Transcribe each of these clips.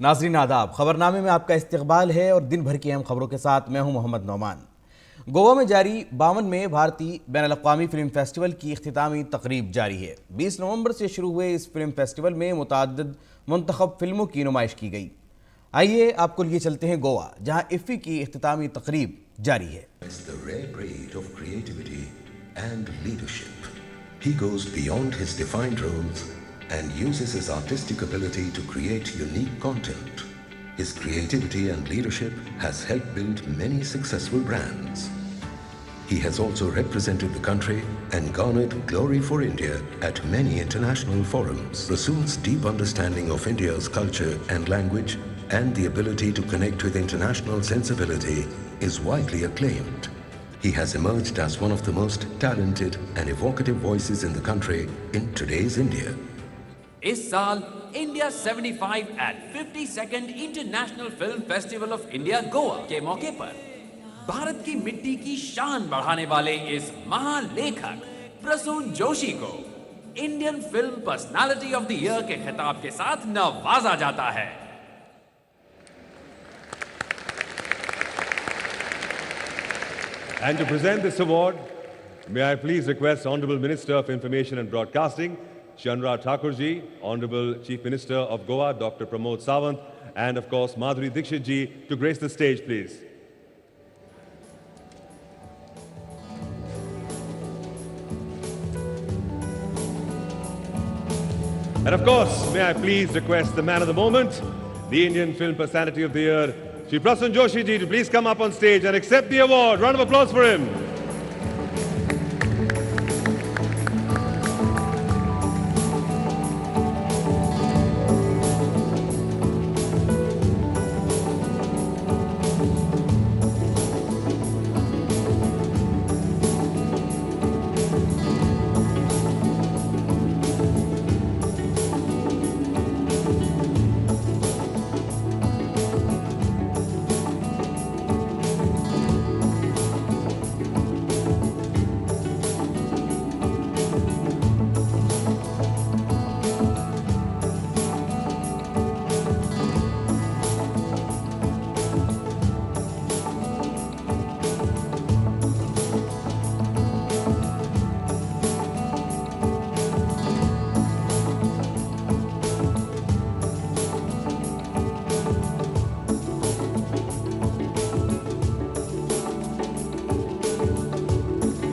नाज़रीन आदाब, खबरनामे में आपका इस्तकबाल है और दिन भर की अहम खबरों के साथ मैं हूं मोहम्मद नौमान। गोवा में जारी 52वें भारतीय बैनुल-अक़वामी फ़िल्म फेस्टिवल की इख्तितामी तकरीब जारी है। 20 नवंबर से शुरू हुए इस फिल्म फेस्टिवल में मुतअद्दिद मुंतखब फिल्मों की नुमाइश की गई। आइए आपको लिए चलते हैं गोवा, जहां इफ़ी की इख्तितामी तकरीब जारी है। He goes beyond his defined roles and uses his artistic ability to create unique content. His creativity and leadership has helped build many successful brands. He has also represented the country and garnered glory for India at many international forums. Rasool's deep understanding of India's culture and language and the ability to connect with international sensibility is widely acclaimed. He has emerged as one of the most talented and evocative voices in the country in today's India. इस साल India 75 at 52nd international film festival of India Goa के मौके पर भारत की मिट्टी की शान बढ़ाने वाले इस महालेखक प्रसून जोशी को Indian film personality of the year के खिताब के साथ नवाजा जाता है। And to present this award, may I please request Honorable Minister of Information and Broadcasting, Shri Anurag Thakurji, Honorable Chief Minister of Goa, Dr. Pramod Sawant, and of course Madhuri Dixit ji to grace the stage, please. And of course, may I please request the man of the moment, the Indian Film Personality of the Year, Shri Prasun Joshi ji, to please come up on stage and accept the award. Round of applause for him.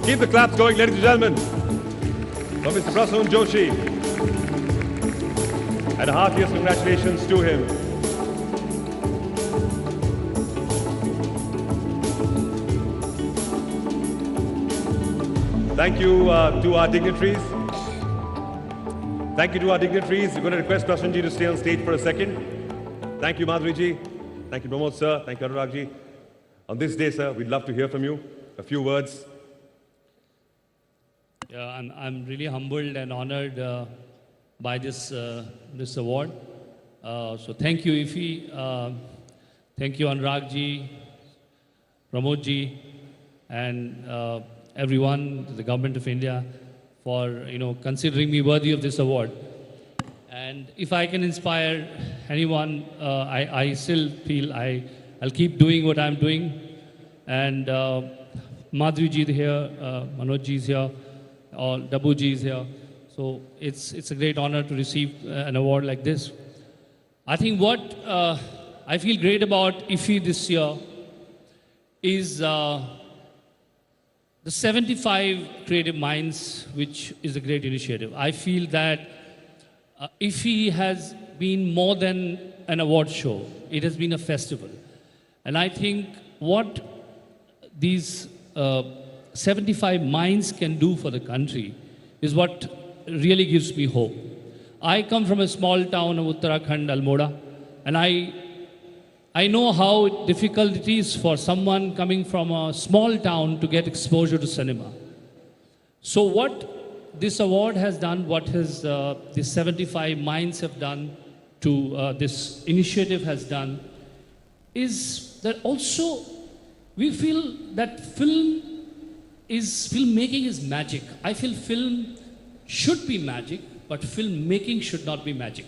Keep the claps going, ladies and gentlemen, for Mr. Prasun Joshi. And a heartiest congratulations to him. Thank you to our dignitaries. Thank you to our dignitaries. We're going to request Prasun ji to stay on stage for a second. Thank you, Madhuri ji. Thank you, Pramod sir. Thank you, Anurag ji. On this day, sir, we'd love to hear from you. A few words. Yeah, I'm really humbled and honored by this this award. So thank you, Ifi. Thank you, Anurag ji, Pramod ji, and everyone, the government of India, for considering me worthy of this award. And if I can inspire anyone, I still feel I'll keep doing what I'm doing. And Madhuri ji is here, Manoj ji is here. Or Dabu ji is here. So it's a great honor to receive an award like this. I think what I feel great about IFFI this year is the 75 Creative Minds, which is a great initiative. I feel that IFFI has been more than an award show. It has been a festival. And I think what these 75 minds can do for the country is what really gives me hope. I come from a small town of Uttarakhand, Almora, and I know how difficult it is for someone coming from a small town to get exposure to cinema. So what this award has done, what has the 75 minds have done to this initiative has done, is that also we feel that filmmaking is magic. I feel film should be magic, but filmmaking should not be magic.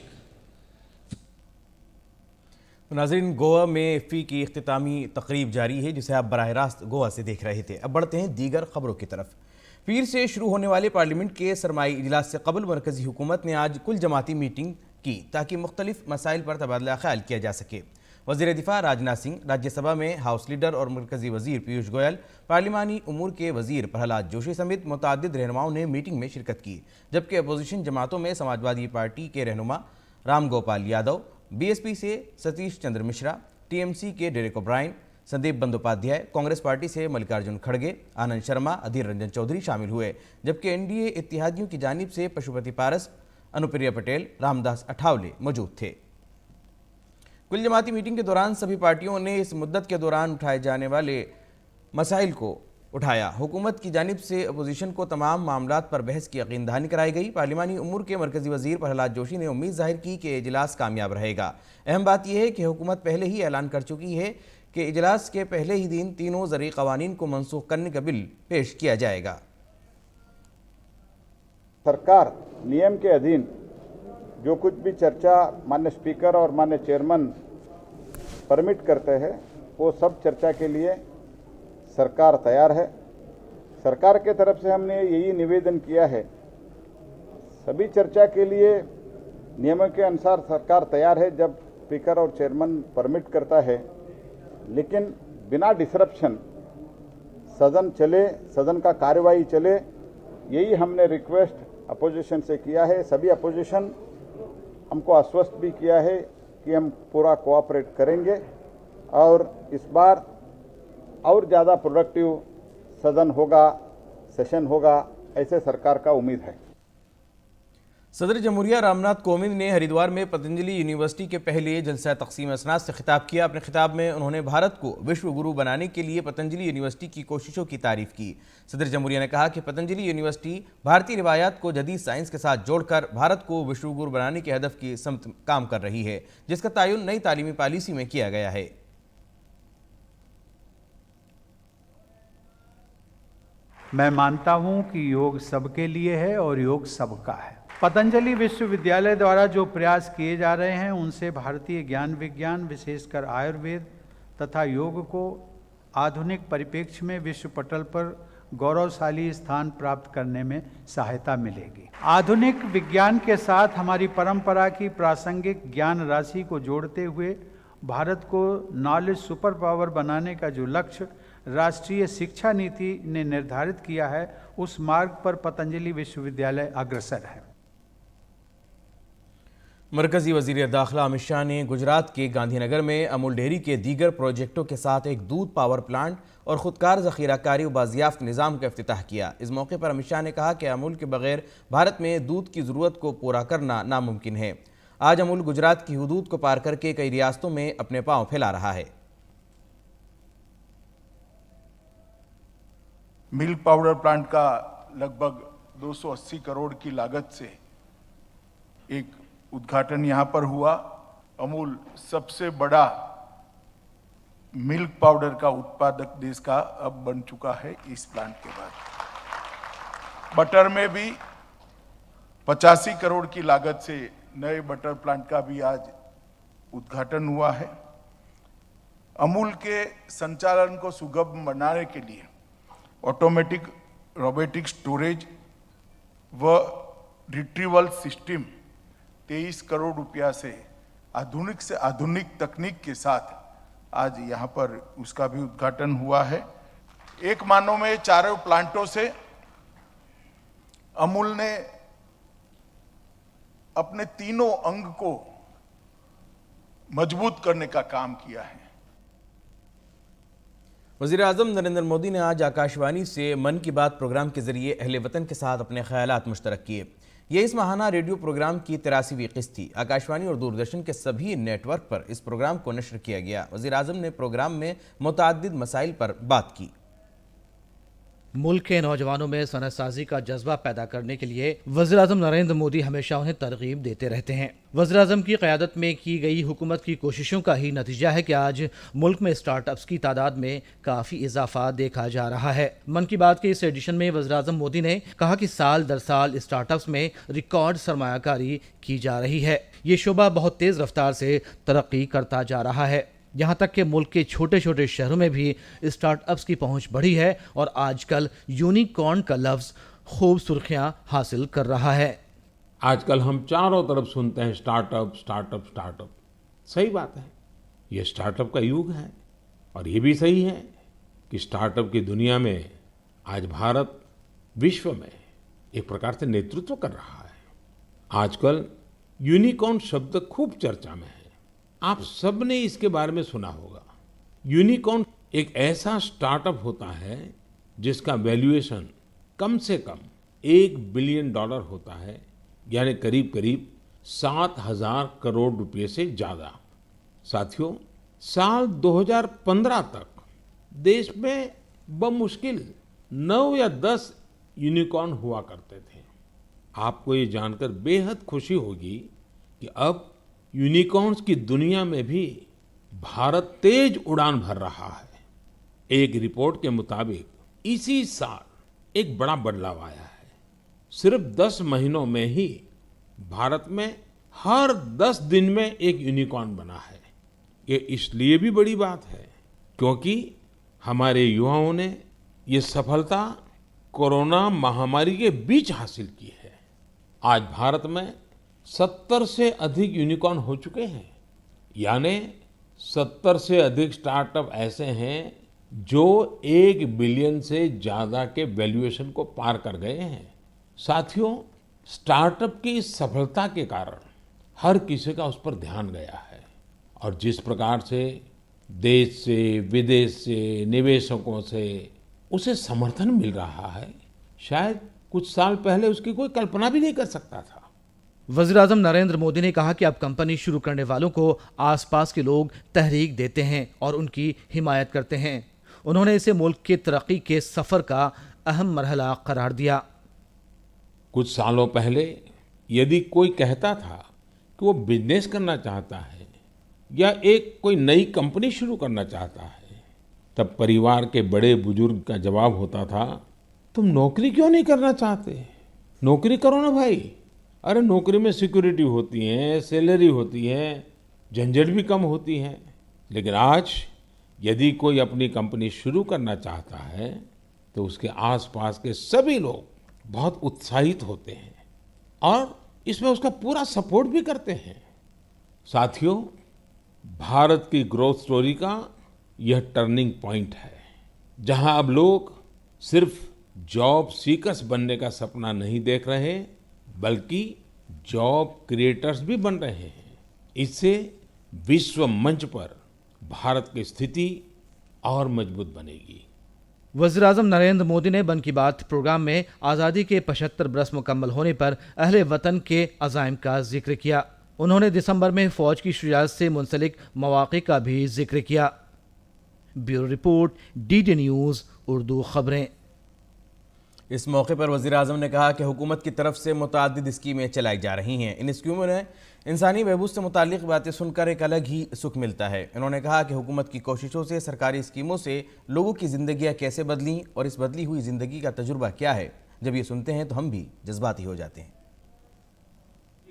नाज़रीन, गोवा में IFFI की इख्तितामी तकरीब जारी है, जिसे आप बराह रास्त गोवा से देख रहे थे। अब बढ़ते हैं दीगर खबरों की तरफ। पीर से शुरू होने वाले पार्लियामेंट के सरमाई इजलास से कबल मरकजी हुकूमत ने आज कुल जमाती मीटिंग की ताकि मुख्तलिफ मसाइल पर तबादला ख्याल किया जा सके। वज़ीर दिफा राजनाथ सिंह, राज्यसभा में हाउस लीडर और मरकजी वज़ीर पीयूष गोयल, पार्लिमानी उमूर के वज़ीर प्रहलाद जोशी समेत मुतअद्दिद रहनुमाओं ने मीटिंग में शिरकत की, जबकि अपोजिशन जमातों में समाजवादी पार्टी के रहनुमा राम गोपाल यादव, बीएसपी से सतीश चंद्र मिश्रा, टीएमसी के Derek O'Brien, Sandeep Bandopadhyay, Congress party से मल्लिकार्जुन खड़गे, आनंद शर्मा, अधीर रंजन चौधरी शामिल हुए, जबकि एनडीए इत्तेहादियों की जानिब से पशुपति पारस, अनुप्रिया पटेल, रामदास अठावले मौजूद थे। कुल जमाती मीटिंग के दौरान सभी पार्टियों ने इस मुद्दत के दौरान उठाए जाने वाले मसाइल को उठाया। हुकूमत की जानिब से अपोजिशन को तमाम मामलात पर बहस की यकीन दहानी कराई गई। पार्लिमानी उमूर के मरकजी वज़ीर प्रहलाद जोशी ने उम्मीद जाहिर की कि इजलास कामयाब रहेगा। अहम बात यह है कि हुकूमत पहले ही ऐलान कर चुकी है कि इजलास के पहले ही दिन तीनों ज़रूरी क़वानीन को मनसूख करने का बिल पेश किया जाएगा। सरकार नियम के अधीन जो कुछ भी चर्चा माननीय स्पीकर और माननीय चेयरमैन परमिट करते हैं, वो सब चर्चा के लिए सरकार तैयार है। सरकार के तरफ से हमने यही निवेदन किया है, सभी चर्चा के लिए नियमों के अनुसार सरकार तैयार है जब स्पीकर और चेयरमैन परमिट करता है, लेकिन बिना डिसरप्शन सदन चले, सदन का कार्यवाही चले, यही हमने रिक्वेस्ट अपोजिशन से किया है। सभी अपोजिशन हमको आश्वस्त भी किया है कि हम पूरा कोऑपरेट करेंगे और इस बार और ज़्यादा प्रोडक्टिव सदन होगा, सेशन होगा, ऐसे सरकार का उम्मीद है। सदर जमहूरिया रामनाथ कोविंद ने हरिद्वार में पतंजलि यूनिवर्सिटी के पहले जलसा तकसीम असनाद से खिताब किया। अपने खिताब में उन्होंने भारत को विश्व गुरु बनाने के लिए पतंजलि यूनिवर्सिटी की कोशिशों की तारीफ की। सदर जमहूरिया ने कहा कि पतंजलि यूनिवर्सिटी भारतीय रिवायात को जदीद साइंस के साथ जोड़कर भारत को विश्व गुरु बनाने के हदफ की समत काम कर रही है, जिसका तयन नई तालीमी पॉलिसी में किया गया है। मैं मानता हूं कि योग सबके लिए है और योग सबका है। पतंजलि विश्वविद्यालय द्वारा जो प्रयास किए जा रहे हैं, उनसे भारतीय ज्ञान विज्ञान, विशेषकर आयुर्वेद तथा योग को आधुनिक परिप्रेक्ष्य में विश्व पटल पर गौरवशाली स्थान प्राप्त करने में सहायता मिलेगी। आधुनिक विज्ञान के साथ हमारी परंपरा की प्रासंगिक ज्ञान राशि को जोड़ते हुए भारत को नॉलेज सुपर पावर बनाने का जो लक्ष्य राष्ट्रीय शिक्षा नीति ने निर्धारित किया है, उस मार्ग पर पतंजलि विश्वविद्यालय अग्रसर है। मरकजी वज़ीर दाखिला अमित शाह ने गुजरात के गांधीनगर में अमूल डेयरी के दीगर प्रोजेक्टों के साथ एक दूध पावर प्लांट और खुदकार ज़ख़ीराकारी व बाज़ियाफ़्त निज़ाम का इफ्तिताह किया। इस मौके पर अमित शाह ने कहा कि अमूल के बगैर भारत में दूध की ज़रूरत को पूरा करना नामुमकिन है। आज अमूल गुजरात की हदूद को पार करके कई रियासतों में अपने पांव फैला रहा है। मिल्क पाउडर प्लांट का लगभग 280 करोड़ की लागत से एक उद्घाटन यहां पर हुआ। अमूल सबसे बड़ा मिल्क पाउडर का उत्पादक देश का अब बन चुका है इस प्लांट के बाद। बटर में भी 85 करोड़ की लागत से नए बटर प्लांट का भी आज उद्घाटन हुआ है। अमूल के संचालन को सुगम बनाने के लिए ऑटोमेटिक रोबोटिक स्टोरेज व रिट्रीवल सिस्टम 23 करोड़ रुपया से आधुनिक तकनीक के साथ आज यहाँ पर उसका भी उद्घाटन हुआ है। एक मानो में चारों प्लांटों से अमूल ने अपने तीनों अंग को मजबूत करने का काम किया है। वज़ीर आज़म नरेंद्र मोदी ने आज आकाशवाणी से मन की बात प्रोग्राम के जरिए अहले वतन के साथ अपने ख्यालात मुश्तरक किए। ये इस माहाना रेडियो प्रोग्राम की 83वीं किस्त थी। आकाशवाणी और दूरदर्शन के सभी नेटवर्क पर इस प्रोग्राम को नश्र किया गया। वज़ीर आज़म ने प्रोग्राम में मुतअद्दिद मसाइल पर बात की। मुल्क के नौजवानों में सनअतसाजी का जज्बा पैदा करने के लिए वज़ीर-ए-आज़म नरेंद्र मोदी हमेशा उन्हें तरगीब देते रहते हैं। वज़ीर-ए-आज़म की क़यादत में की गई हुकूमत की कोशिशों का ही नतीजा है कि आज मुल्क में स्टार्टअप्स की तादाद में काफ़ी इजाफा देखा जा रहा है। मन की बात के इस एडिशन में वज़ीर-ए-आज़म मोदी ने कहा कि साल दर साल स्टार्टअप्स में रिकॉर्ड सरमायाकारी की जा रही है। ये शोबा बहुत तेज़ रफ्तार से तरक्की करता जा रहा है। यहाँ तक कि मुल्क के छोटे छोटे शहरों में भी स्टार्टअप्स की पहुंच बढ़ी है और आजकल यूनिकॉर्न का लफ्ज़ खूब सुर्खियां हासिल कर रहा है। आजकल हम चारों तरफ सुनते हैं स्टार्टअप स्टार्टअप स्टार्टअप। सही बात है, ये स्टार्टअप का युग है और ये भी सही है कि स्टार्टअप की दुनिया में आज भारत विश्व में एक प्रकार से नेतृत्व कर रहा है। आजकल यूनिकॉर्न शब्द खूब चर्चा में है। आप सबने इसके बारे में सुना होगा। यूनिकॉर्न एक ऐसा स्टार्टअप होता है जिसका वैल्यूएशन कम से कम $1 बिलियन होता है, यानी करीब करीब 7,000 करोड़ रुपए से ज्यादा। साथियों, साल 2015 तक देश में बमुश्किल 9 या 10 यूनिकॉर्न हुआ करते थे। आपको ये जानकर बेहद खुशी होगी कि अब यूनिकॉर्न्स की दुनिया में भी भारत तेज उड़ान भर रहा है। एक रिपोर्ट के मुताबिक इसी साल एक बड़ा बदलाव आया है। सिर्फ 10 महीनों में ही भारत में हर 10 दिन में एक यूनिकॉर्न बना है। ये इसलिए भी बड़ी बात है क्योंकि हमारे युवाओं ने ये सफलता कोरोना महामारी के बीच हासिल की है। आज भारत में 70 से अधिक यूनिकॉर्न हो चुके हैं, यानी 70 से अधिक स्टार्टअप ऐसे हैं जो 1 बिलियन से ज्यादा के वैल्यूएशन को पार कर गए हैं। साथियों, स्टार्टअप की इस सफलता के कारण हर किसी का उस पर ध्यान गया है और जिस प्रकार से देश से विदेश से निवेशकों से उसे समर्थन मिल रहा है, शायद कुछ साल पहले उसकी कोई कल्पना भी नहीं कर सकता था। वज़ीर-ए-आज़म नरेंद्र मोदी ने कहा कि अब कंपनी शुरू करने वालों को आसपास के लोग तहरीक देते हैं और उनकी हिमायत करते हैं। उन्होंने इसे मुल्क की तरक्की के सफर का अहम मरहला करार दिया। कुछ सालों पहले यदि कोई कहता था कि वो बिजनेस करना चाहता है या एक कोई नई कंपनी शुरू करना चाहता है, तब परिवार के बड़े बुजुर्ग का जवाब होता था, तुम नौकरी क्यों नहीं करना चाहते? नौकरी करो ना भाई। अरे नौकरी में सिक्योरिटी होती है, सैलरी होती है, झंझट भी कम होती है। लेकिन आज यदि कोई अपनी कंपनी शुरू करना चाहता है तो उसके आसपास के सभी लोग बहुत उत्साहित होते हैं और इसमें उसका पूरा सपोर्ट भी करते हैं। साथियों, भारत की ग्रोथ स्टोरी का यह टर्निंग पॉइंट है, जहां अब लोग सिर्फ जॉब सीकर्स बनने का सपना नहीं देख रहे बल्कि जॉब क्रिएटर्स भी बन रहे हैं। इससे विश्व मंच पर भारत की स्थिति और मजबूत बनेगी। वज़ीर-ए-आज़म नरेंद्र मोदी ने मन की बात प्रोग्राम में आज़ादी के 75 बरस मुकम्मल होने पर अहले वतन के अज़ाइम का जिक्र किया। उन्होंने दिसंबर में फौज की शुजाअत से मुंसलिक मौक़े का भी जिक्र किया। Bureau report, DD news Urdu खबरें। इस मौके पर वज़ीर-ए-आज़म ने कहा कि हुकूमत की तरफ से मुतअद्दिद स्कीमें चलाई जा रही हैं। इन स्कीमों में इंसानी बहबूद से मुताल्लिक़ बातें सुनकर एक अलग ही सुख मिलता है। उन्होंने कहा कि हुकूमत की कोशिशों से, सरकारी स्कीमों से लोगों की ज़िंदगियाँ कैसे बदलीं और इस बदली हुई ज़िंदगी का तजुर्बा क्या है, जब ये सुनते हैं तो हम भी जज्बाती हो जाते हैं।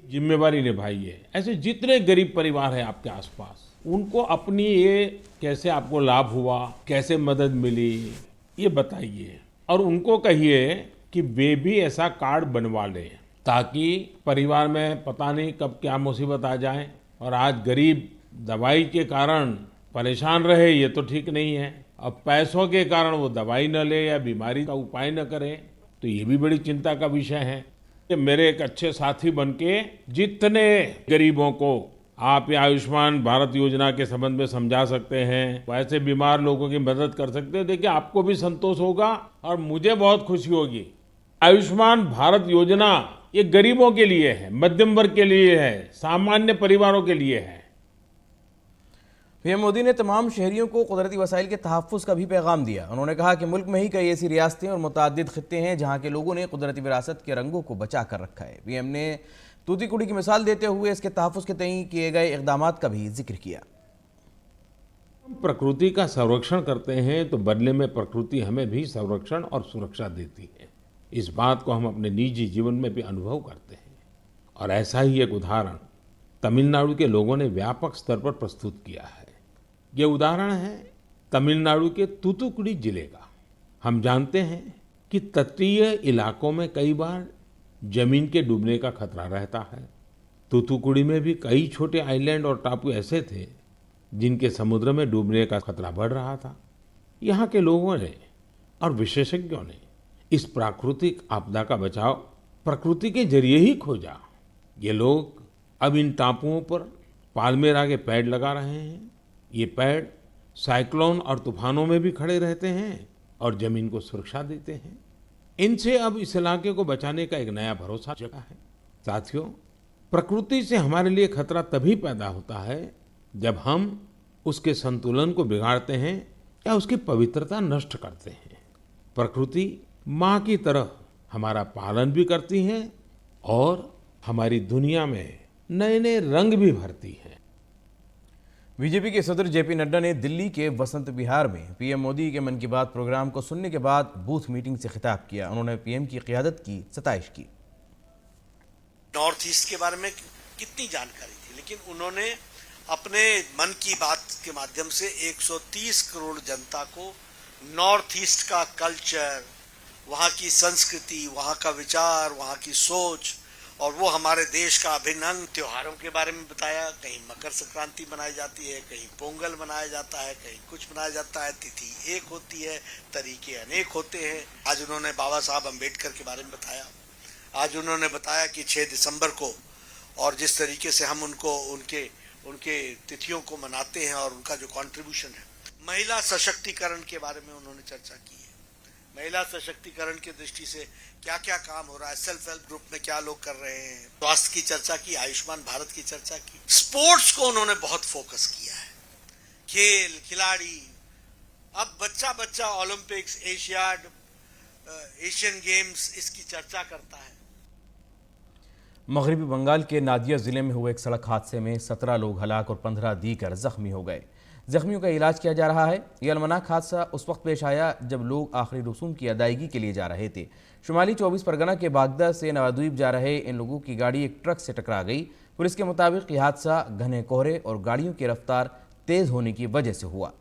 जिम्मेवारी निभाइए। ऐसे जितने गरीब परिवार हैं आपके आसपास, उनको अपनी ये कैसे आपको लाभ हुआ, कैसे मदद मिली, ये बताइए और उनको कहिए कि वे भी ऐसा कार्ड बनवा लें ताकि परिवार में पता नहीं कब क्या मुसीबत आ जाए और आज गरीब दवाई के कारण परेशान रहे, ये तो ठीक नहीं है। अब पैसों के कारण वो दवाई न ले या बीमारी का उपाय न करे, तो ये भी बड़ी चिंता का विषय है। कि मेरे एक अच्छे साथी बनके जितने गरीबों को आप ये आयुष्मान भारत योजना के संबंध में समझा सकते हैं, वैसे बीमार लोगों की मदद कर सकते हैं, देखिए आपको भी संतोष होगा और मुझे बहुत खुशी होगी। आयुष्मान भारत योजना ये गरीबों के लिए है, मध्यम वर्ग के लिए है, सामान्य परिवारों के लिए है। पीएम मोदी ने तमाम शहरियों को कुदरती वसाइल के तहफ़्फ़ुज़ का भी पैगाम दिया। उन्होंने कहा कि मुल्क में ही कई ऐसी रियासतें और मुतअद्दिद खित्ते हैं जहाँ के लोगों ने कुदरती विरासत के रंगों को बचा कर रखा है। पीएम ने तूतीकुड़ी की मिसाल देते हुए इसके तहफ़्फ़ुज़ के तय किए गए इक़दामात का भी जिक्र किया। प्रकृति का संरक्षण करते हैं तो बदले में प्रकृति हमें भी संरक्षण और सुरक्षा देती है। इस बात को हम अपने निजी जीवन में भी अनुभव करते हैं और ऐसा ही एक उदाहरण तमिलनाडु के लोगों ने व्यापक स्तर पर प्रस्तुत किया है। ये उदाहरण है तमिलनाडु के तूतुकुड़ी जिले का। हम जानते हैं कि तटीय इलाकों में कई बार जमीन के डूबने का खतरा रहता है। तूतुकुड़ी में भी कई छोटे आइलैंड और टापू ऐसे थे जिनके समुद्र में डूबने का खतरा बढ़ रहा था। यहाँ के लोगों ने और विशेषज्ञों ने इस प्राकृतिक आपदा का बचाव प्रकृति के जरिए ही खोजा। ये लोग अब इन टापुओं पर पाल्मेरा के पेड़ लगा रहे हैं। ये पेड़ साइक्लोन और तूफानों में भी खड़े रहते हैं और जमीन को सुरक्षा देते हैं। इनसे अब इस इलाके को बचाने का एक नया भरोसा जगा है। साथियों, प्रकृति से हमारे लिए खतरा तभी पैदा होता है जब हम उसके संतुलन को बिगाड़ते हैं या उसकी पवित्रता नष्ट करते हैं। प्रकृति माँ की तरह हमारा पालन भी करती है और हमारी दुनिया में नए नए रंग भी भरती है। बीजेपी के सदर जेपी नड्डा ने दिल्ली के वसंत विहार में पीएम मोदी के मन की बात प्रोग्राम को सुनने के बाद बूथ मीटिंग से खिताब किया। उन्होंने पीएम की क़ियादत की सताइश की। नॉर्थ ईस्ट के बारे में कितनी जानकारी थी, लेकिन उन्होंने अपने मन की बात के माध्यम से 130 करोड़ जनता को नॉर्थ ईस्ट का कल्चर, वहाँ की संस्कृति, वहाँ का विचार, वहाँ की सोच और वो हमारे देश का अभिन्न त्योहारों के बारे में बताया। कहीं मकर संक्रांति मनाई जाती है, कहीं पोंगल मनाया जाता है, कहीं कुछ मनाया जाता है। तिथि एक होती है, तरीके अनेक होते हैं। आज उन्होंने बाबा साहब अम्बेडकर के बारे में बताया। आज उन्होंने बताया कि 6 दिसंबर को और जिस तरीके से हम उनके तिथियों को मनाते हैं और उनका जो कंट्रीब्यूशन है। महिला सशक्तिकरण के बारे में उन्होंने चर्चा की है। महिला सशक्तिकरण की दृष्टि से क्या क्या काम हो रहा है, सेल्फ हेल्प ग्रुप में क्या लोग कर रहे हैं। स्वास्थ्य की चर्चा की, आयुष्मान भारत की चर्चा की। स्पोर्ट्स को उन्होंने बहुत फोकस किया है। खेल, खिलाड़ी, अब बच्चा ओलंपिक्स, एशियाड, एशियन गेम्स, इसकी चर्चा करता है। मगरबी बंगाल के नादिया ज़िले में हुए एक सड़क हादसे में 17 लोग हलाक और 15 दीगर जख्मी हो गए। जख्मियों का इलाज किया जा रहा है। यह अलमनाक हादसा उस वक्त पेश आया जब लोग आखिरी रसूम की अदायगी के लिए जा रहे थे। शुमाली 24 परगना के बागदा से नवाद्वीप जा रहे इन लोगों की गाड़ी एक ट्रक से टकरा गई। पुलिस के मुताबिक यह हादसा घने कोहरे और गाड़ियों की रफ्तार तेज होने की वजह से हुआ।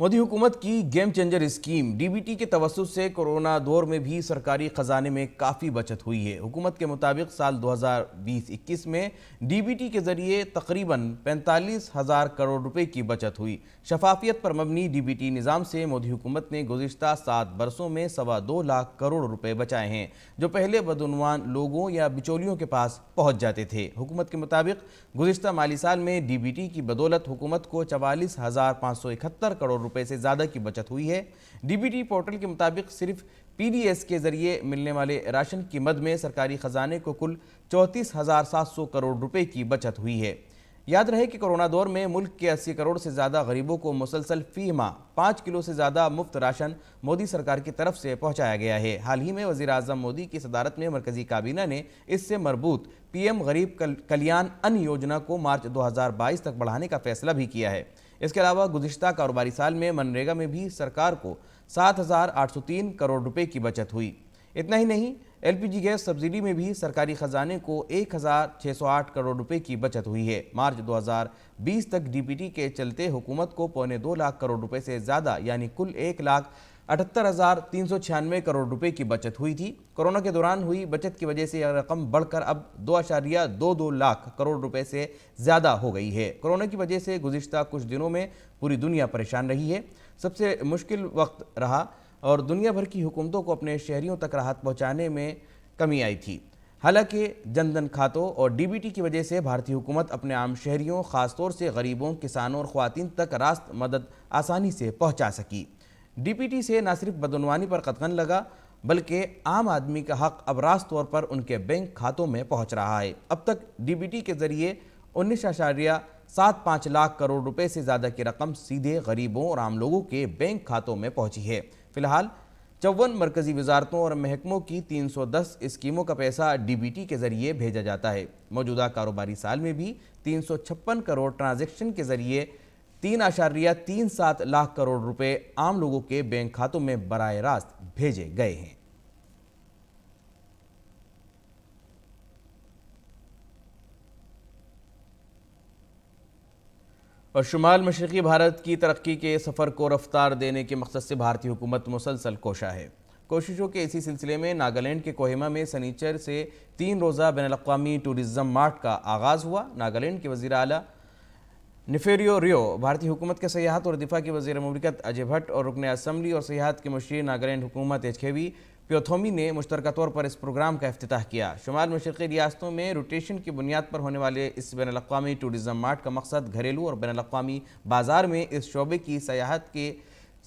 मोदी हुकूमत की गेम चेंजर स्कीम डीबीटी के तवस्सुत से कोरोना दौर में भी सरकारी खजाने में काफ़ी बचत हुई है। हुकूमत के मुताबिक साल 2020-21 में डीबीटी के जरिए तकरीबन 45,000 करोड़ रुपए की बचत हुई। शफाफियत पर मबनी डीबीटी निज़ाम से मोदी हुकूमत ने गुज़िश्ता 7 बरसों में 2.25 लाख करोड़ रुपए बचाए हैं, जो पहले बदउनवान लोगों या बिचौलियों के पास पहुँच जाते थे। हुकूमत के मुताबिक गुज़िश्ता माली साल में डीबीटी की बदौलत हुकूमत को 44,571 करोड़ रुपए से ज़्यादा की बचत हुई है। डीबीटी पोर्टल के मुताबिक सिर्फ पीडीएस के जरिए मिलने वाले राशन की मद में सरकारी खजाने को कुल 34,700 करोड़ रुपए की बचत हुई है। याद रहे कि कोरोना दौर में मुल्क के 80 करोड़ से ज़्यादा गरीबों को मुसलसल फी माह 5 किलो से ज़्यादा मुफ्त राशन मोदी सरकार की तरफ से पहुँचाया गया है। हाल ही में वज़ीर आज़म मोदी की सदारत में मरकज़ी काबीना ने इससे मरबूत पीएम गरीब कल्याण अन्न योजना को मार्च 2022 तक बढ़ाने का फैसला भी किया है। इसके अलावा गुज़िश्ता कारोबारी साल में मनरेगा में भी सरकार को 7,803 करोड़ रुपए की बचत हुई। इतना ही नहीं, एलपीजी गैस सब्सिडी में भी सरकारी खजाने को 1,608 करोड़ रुपए की बचत हुई है। मार्च 2020 तक डीबीटी के चलते हुकूमत को 2.25 लाख करोड़ रुपए से ज़्यादा यानी कुल 1,78,396 करोड़ रुपए की बचत हुई थी। कोरोना के दौरान हुई बचत की वजह से यह रकम बढ़कर अब 2.22 लाख करोड़ रुपए से ज़्यादा हो गई है। कोरोना की वजह से गुज़िश्ता कुछ दिनों में पूरी दुनिया परेशान रही है। सबसे मुश्किल वक्त रहा और दुनिया भर की हुकूमतों को अपने शहरियों तक राहत पहुँचाने में कमी आई थी। हालांकि जनधन खातों और डीबीटी की वजह से भारतीय हुकूमत अपने आम शहरियों, ख़ासतौर से गरीबों, किसानों और ख्वातीन तक रास्त मदद आसानी से पहुँचा सकी। डीबीटी से न सिर्फ बदउनवानी पर कतगन लगा बल्कि आम आदमी का हक अब रास्त तौर पर उनके बैंक खातों में पहुंच रहा है। अब तक डीबीटी के जरिए 19.75 लाख करोड़ रुपए से ज़्यादा की रकम सीधे गरीबों और आम लोगों के बैंक खातों में पहुंची है। फिलहाल 54 मरकजी वजारतों और महकमों की 310 स्कीमों का पैसा डीबीटी के जरिए भेजा जाता है। मौजूदा कारोबारी साल में भी 356 करोड़ ट्रांजैक्शन के जरिए 3.37 लाख करोड़ रुपए आम लोगों के बैंक खातों में बराह रास्त भेजे गए हैं। और शुमाल मशरक़ी भारत की तरक्की के सफ़र को रफ्तार देने के मकसद से भारतीय हुकूमत मुसलसल कोशा है। कोशिशों के इसी सिलसिले में नागालैंड के कोहिमा में सनीचर से 3 रोज़ा बैनुल-अक़वामी टूरिज़्म मार्ट का आगाज़ हुआ। नागालैंड के वज़ीर आला निफेरियो रियो, भारतीय हुकूमत के सयाहत और दिफा के वज़ीर मुमलिकत अजय भट्ट और रुकन असम्बली और सयाहत के मुशीर नागालैंड हुकूमत एचकेवी प्योथोमी ने मुश्तरका तौर पर इस प्रोग्राम का इफ्तिताह किया। शुमाल मशरक़ी रियासतों में रोटेशन की बुनियाद पर होने वाले इस बैनुल-अक़वामी टूरिज़्म मार्ट का मकसद घरेलू और बैनुल-अक़वामी बाज़ार में इस शोबे की सयाहत के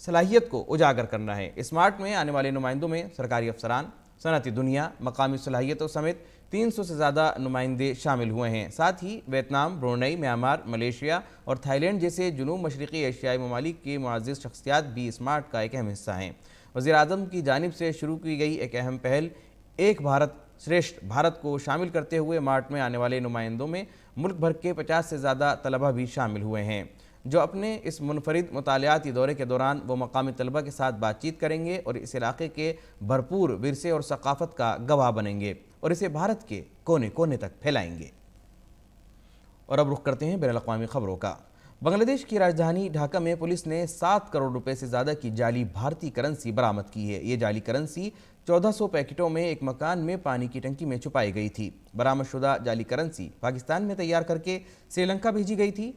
सलाहियत को उजागर करना है। इस मार्ट में आने वाले नुमाइंदों में सरकारी अफसरान, सनअती दुनिया, मकामी सलाहियतों समेत 300 से ज़्यादा नुमाइंदे शामिल हुए हैं। साथ ही वियतनाम, ब्रुनई, म्यांमार, मलेशिया और थाईलैंड जैसे जुनूब मशरक़ी एशियाई ममालिक की मुअज़्ज़िज़ शख्सियात भी इस मार्ट का एक अहम हिस्सा हैं। वज़ीर आज़म की जानिब से शुरू की गई एक अहम पहल एक भारत श्रेष्ठ भारत को शामिल करते हुए मार्ट में आने वाले नुमाइंदों में मुल्क भर के 50 से ज़्यादा तलबा भी शामिल हुए हैं, जो अपने इस मुनफरिद मुतालियाती दौरे के दौरान वो मकामी तलबा के साथ बातचीत करेंगे और इस इलाके के भरपूर विरसे और सकाफ़त का गवाह बनेंगे और इसे भारत के कोने कोने तक फैलाएंगे। और अब रुख करते हैं बैनुल-अक़वामी खबरों का। बांग्लादेश की राजधानी ढाका में पुलिस ने 7 करोड़ रुपए से ज़्यादा की जाली भारतीय करेंसी बरामद की है। ये जाली करेंसी 1400 पैकेटों में एक मकान में पानी की टंकी में छुपाई गई थी। बरामदशुदा जाली करेंसी पाकिस्तान में तैयार करके श्रीलंका भेजी गई थी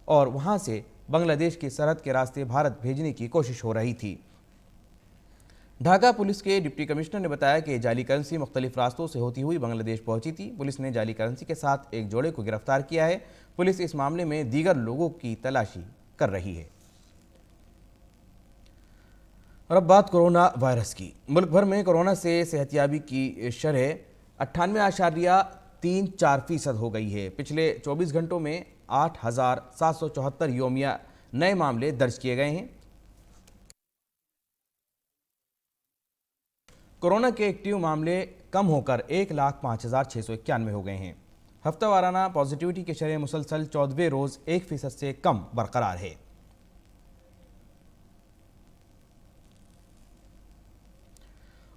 और वहाँ से बांग्लादेश की सरहद के रास्ते भारत भेजने की कोशिश हो रही थी। ढाका पुलिस के डिप्टी कमिश्नर ने बताया कि जाली करेंसी मुख्तलिफ रास्तों से होती हुई बांग्लादेश पहुंची थी। पुलिस ने जाली करेंसी के साथ एक जोड़े को गिरफ्तार किया है। पुलिस इस मामले में दीगर लोगों की तलाशी कर रही है। और अब बात कोरोना वायरस की। मुल्क भर में कोरोना से सेहतयाबी की शरह 98.34% हो गई है। पिछले 24 घंटों में 8,774 योमिया नए मामले दर्ज किए गए हैं। कोरोना के एक्टिव मामले कम होकर 1,05,691 हो गए हैं। हफ्तावाराना पॉजिटिविटी की शरह मुसलसल 14वें रोज 1% से कम बरकरार है।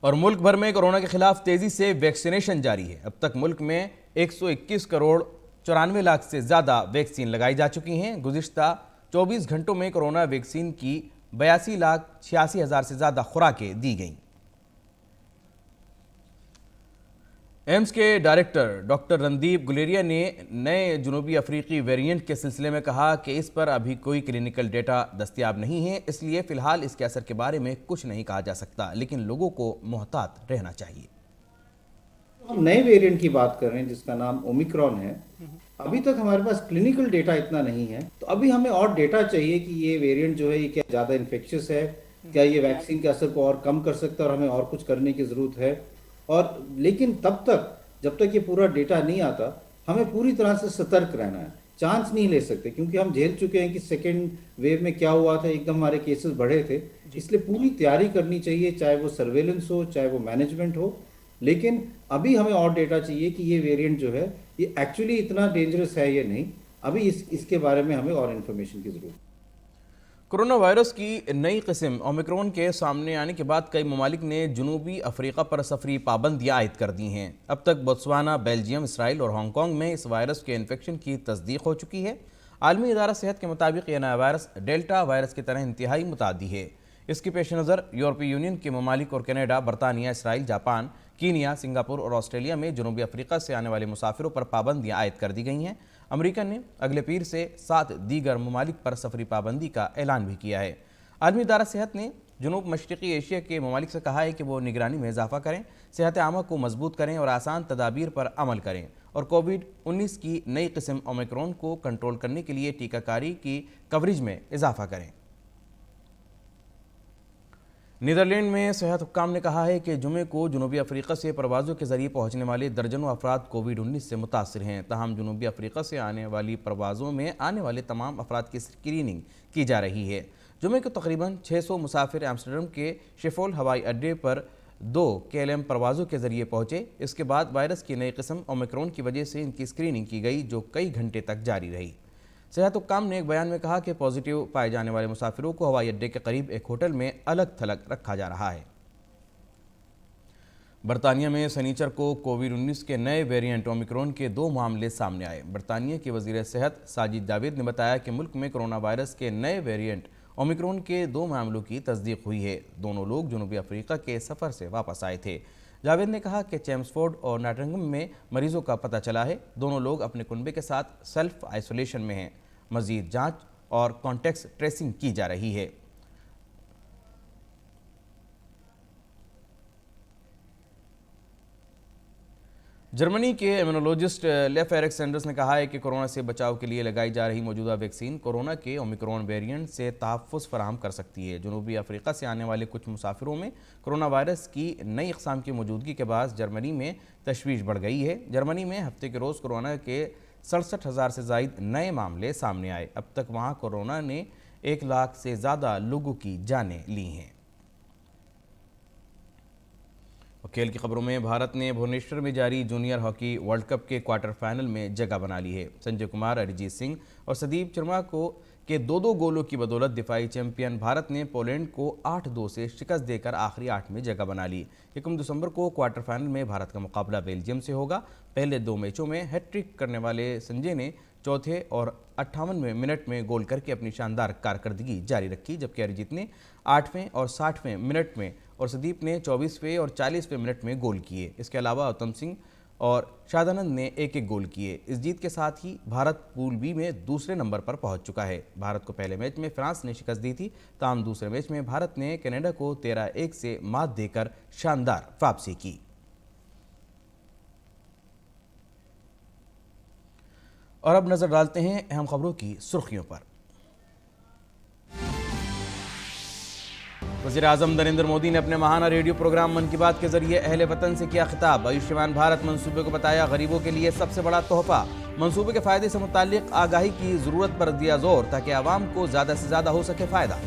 और मुल्क भर में कोरोना के खिलाफ तेजी से वैक्सीनेशन जारी है। अब तक मुल्क में 121 करोड़ 94 लाख से ज्यादा वैक्सीन लगाई जा चुकी हैं। गुज़िश्ता 24 घंटों में कोरोना वैक्सीन की 82,86,000 से ज्यादा खुराकें दी गईं। एम्स के डायरेक्टर डॉक्टर रणदीप गुलेरिया ने नए जुनूबी अफ्रीकी वेरिएंट के सिलसिले में कहा कि इस पर अभी कोई क्लिनिकल डेटा दस्तयाब नहीं है, इसलिए फिलहाल इसके असर के बारे में कुछ नहीं कहा जा सकता, लेकिन लोगों को मोहतात रहना चाहिए। हम नए वेरिएंट की बात कर रहे हैं जिसका नाम ओमिक्रॉन है। अभी तक हमारे पास क्लिनिकल डेटा इतना नहीं है, तो अभी हमें और डेटा चाहिए कि ये वेरिएंट जो है ये क्या ज़्यादा इन्फेक्शियस है, क्या ये वैक्सीन के असर को और कम कर सकता है और हमें और कुछ करने की ज़रूरत है। और लेकिन तब तक जब तक ये पूरा डेटा नहीं आता हमें पूरी तरह से सतर्क रहना है, चांस नहीं ले सकते, क्योंकि हम झेल चुके हैं कि सेकेंड वेव में क्या हुआ था, एकदम हमारे केसेस बढ़े थे। इसलिए पूरी तैयारी करनी चाहिए, चाहे वो सर्वेलेंस हो चाहे वो मैनेजमेंट हो। लेकिन अभी हमें और डेटा चाहिए कि ये वेरिएंट जो है ये एक्चुअली इतना डेंजरस है या नहीं। अभी इसके बारे में हमें और इन्फॉर्मेशन की जरूरत है। कोरोना वायरस की नई किस्म ओमिक्रॉन के सामने आने के बाद कई ममालिक ने जनूबी अफ्रीका पर सफरी पाबंदियां आयद कर दी हैं। अब तक बोत्सवाना, बेल्जियम, इसराइल और हांगकांग में इस वायरस के इन्फेक्शन की तस्दीक हो चुकी है। आलमी इदारा सेहत के मुताबिक यह नया वायरस डेल्टा वायरस की तरह इंतहाई मुतादी है। इसके पेश नज़र यूरोपीय यूनियन के ममालिक और कनाडा, बरतानिया, इसराइल, जापान, कीनिया, सिंगापुर और ऑस्ट्रेलिया में जनूबी अफ्रीका से आने वाले मुसाफिरों पर पाबंदियां आयद कर दी गई हैं। अमेरिका ने अगले पीर से 7 दीगर ममालिक पर सफरी पाबंदी का ऐलान भी किया है। आलमी इदारा सेहत ने जनूब मशरक़ी एशिया के ममालिक से कहा है कि वो निगरानी में इजाफा करें, सेहत आमा को मजबूत करें और आसान तदाबीर पर अमल करें और कोविड-19 की नई किस्म ओमिक्रॉन को कंट्रोल करने के लिए टीकाकारी की कवरेज में इजाफा करें। नीदरलैंड में सेहत हुक्काम ने कहा है कि जुमे को जनूबी अफ्रीका से परवाज़ों के जरिए पहुंचने वाले दर्जनों अफराद कोविड-19 से मुतासर हैं। ताहम जनूबी अफ्रीका से आने वाली परवाज़ों में आने वाले तमाम अफराद की स्क्रीनिंग की जा रही है। जुमे को तकरीबन 600 मुसाफिर एम्स्टर्डम के शिफोल हवाई अड्डे पर 2 KLM परवाज़ों के जरिए पहुंचे। इसके बाद वायरस की नई किस्म ओमिक्रॉन की वजह से इनकी स्क्रीनिंग की गई, जो कई घंटे तक जारी रही। सेहत हुक्काम ने एक बयान में कहा कि पॉजिटिव पाए जाने वाले मुसाफिरों को हवाई अड्डे के करीब एक होटल में अलग थलग रखा जा रहा है। बरतानिया में शनिचर को कोविड-19 के नए वेरिएंट ओमिक्रॉन के 2 मामले सामने आए। बरतानिया के वजीर सेहत साजिद जावेद ने बताया कि मुल्क में कोरोना वायरस के नए वेरिएंट ओमिक्रॉन के 2 मामलों की तस्दीक हुई है। दोनों लोग जनूबी अफ्रीका के सफ़र से वापस आए थे। जावेद ने कहा कि चैम्सफोर्ड और नॉटिंघम में मरीजों का पता चला है। दोनों लोग अपने कुनबे के साथ सेल्फ आइसोलेशन में हैं। मजीद जांच और कॉन्टैक्ट ट्रेसिंग की जा रही है। जर्मनी के इम्यूनोलॉजिस्ट लेफ एरिक सैंडर्स ने कहा है कि कोरोना से बचाव के लिए लगाई जा रही मौजूदा वैक्सीन कोरोना के ओमिक्रॉन वेरिएंट से तहफ़्फ़ुज़ फराहम कर सकती है। जनूबी अफ्रीका से आने वाले कुछ मुसाफिरों में कोरोना वायरस की नई अक़साम की मौजूदगी के बाद जर्मनी में तशवीश बढ़ गई है। जर्मनी में हफ्ते के रोज़ कोरोना के 67,000 से ज़ायद नए मामले सामने आए। अब तक वहाँ कोरोना ने 1 लाख से ज़्यादा लोगों की जानें ली हैं। और खेल की खबरों में भारत ने भुवनेश्वर में जारी जूनियर हॉकी वर्ल्ड कप के क्वार्टर फाइनल में जगह बना ली है। संजय कुमार, अरिजीत सिंह और संदीप शर्मा के 2-2 गोलों की बदौलत दिफाई चैंपियन भारत ने पोलैंड को 8-2 से शिकस्त देकर आखिरी 8 में जगह बना ली। 1 दिसंबर को क्वार्टर फाइनल में भारत का मुकाबला बेल्जियम से होगा। पहले 2 मैचों में हैट्रिक करने वाले संजय ने चौथे और 58वें मिनट में गोल करके अपनी शानदार कारकर्दगी जारी रखी, जबकि अरिजीत ने 8वें और 60वें मिनट में और संदीप ने 24वें और 40वें मिनट में गोल किए। इसके अलावा उत्तम सिंह और शादानंद ने 1-1 गोल किए। इस जीत के साथ ही भारत पूल बी में दूसरे नंबर पर पहुंच चुका है। भारत को पहले मैच में फ्रांस ने शिकस्त दी थी, ताहम दूसरे मैच में भारत ने कनाडा को 13-1 से मात देकर शानदार वापसी की। और अब नजर डालते हैं अहम खबरों की सुर्खियों पर। वज़ीर आज़म नरेंद्र मोदी ने अपने माहाना रेडियो प्रोग्राम मन की बात के जरिए अहले वतन से किया खिताब। आयुष्मान भारत मंसूबे को बताया गरीबों के लिए सबसे बड़ा तोहफा। मंसूबे के फायदे से मुताल्लिक आगाही की जरूरत पर दिया जोर, ताकि आवाम को ज्यादा से ज्यादा हो सके फायदा।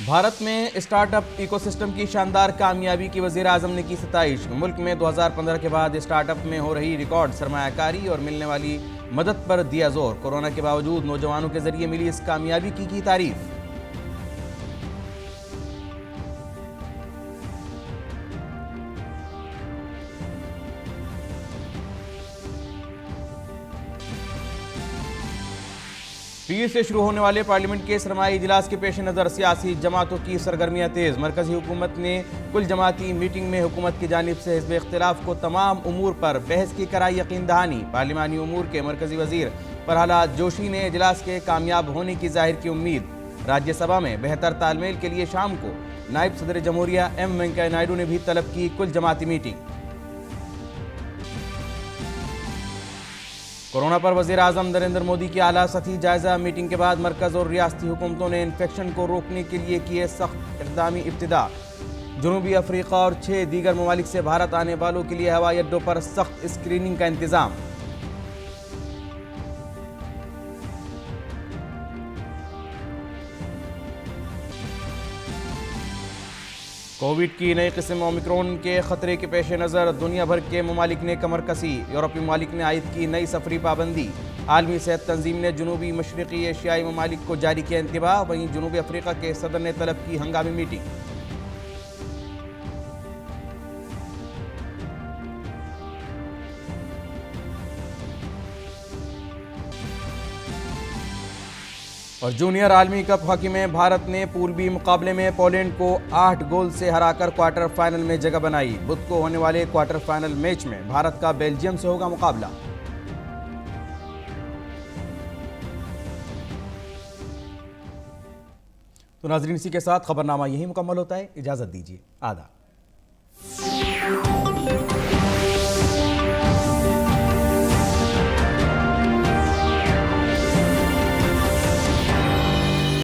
भारत में स्टार्टअप इकोसिस्टम की शानदार कामयाबी की वज़ीर आज़म ने की सताइश। मुल्क में 2015 के बाद स्टार्टअप में हो रही रिकॉर्ड सरमायाकारी और मिलने वाली मदद पर दिया जोर। कोरोना के बावजूद नौजवानों के जरिए मिली इस कामयाबी की तारीफ। पीर से शुरू होने वाले पार्लियामेंट के सरमाई इजलास के पेश नज़र सियासी जमातों की सरगर्मियां तेज। मरकजी हुकूमत ने कुल जमाती मीटिंग में हुकूमत की जानिब से हिज़्ब इख्तिलाफ को तमाम उमूर पर बहस की कराई यकीन दहानी। पार्लिमानी उमूर के मरकजी वजीर प्रहलाद जोशी ने इजलास के कामयाब होने की जाहिर की उम्मीद। राज्यसभा में बेहतर तालमेल के लिए शाम को नायब सदर जमहूरिया एम वेंकैया नायडू ने भी तलब की कुल जमाती मीटिंग। कोरोना पर वज़ीर आज़म नरेंद्र मोदी की आला सतही जायजा मीटिंग के बाद मरकज़ और रियासती हुकूमतों ने इन्फेक्शन को रोकने के लिए किए सख्त इक़दामी इब्तिदा। जनूबी अफ्रीका और 6 दीगर ममालिक से भारत आने वालों के लिए हवाई अड्डों पर सख्त स्क्रीनिंग का इंतजाम। कोविड की नई किस्म ओमिक्रॉन के खतरे के पेश नज़र दुनिया भर के ममालिक ने कमर कसी। यूरोपीय ममालिक ने आयद की नई सफरी पाबंदी। आलमी सेहत तंजीम ने जनूबी मशरक़ी एशियाई ममालिक को जारी किया इंतबाह। वहीं जनूबी अफ्रीका के सदर ने तलब की हंगामी मीटिंग। और जूनियर आलमी कप हॉकी में भारत ने पूल बी मुकाबले में पोलैंड को 8 गोल से हराकर क्वार्टर फाइनल में जगह बनाई। बुध को होने वाले क्वार्टर फाइनल मैच में भारत का बेल्जियम से होगा मुकाबला। तो नाज़रीन, इसी के साथ खबरनामा यही मुकम्मल होता है। इजाजत दीजिए। आदाब।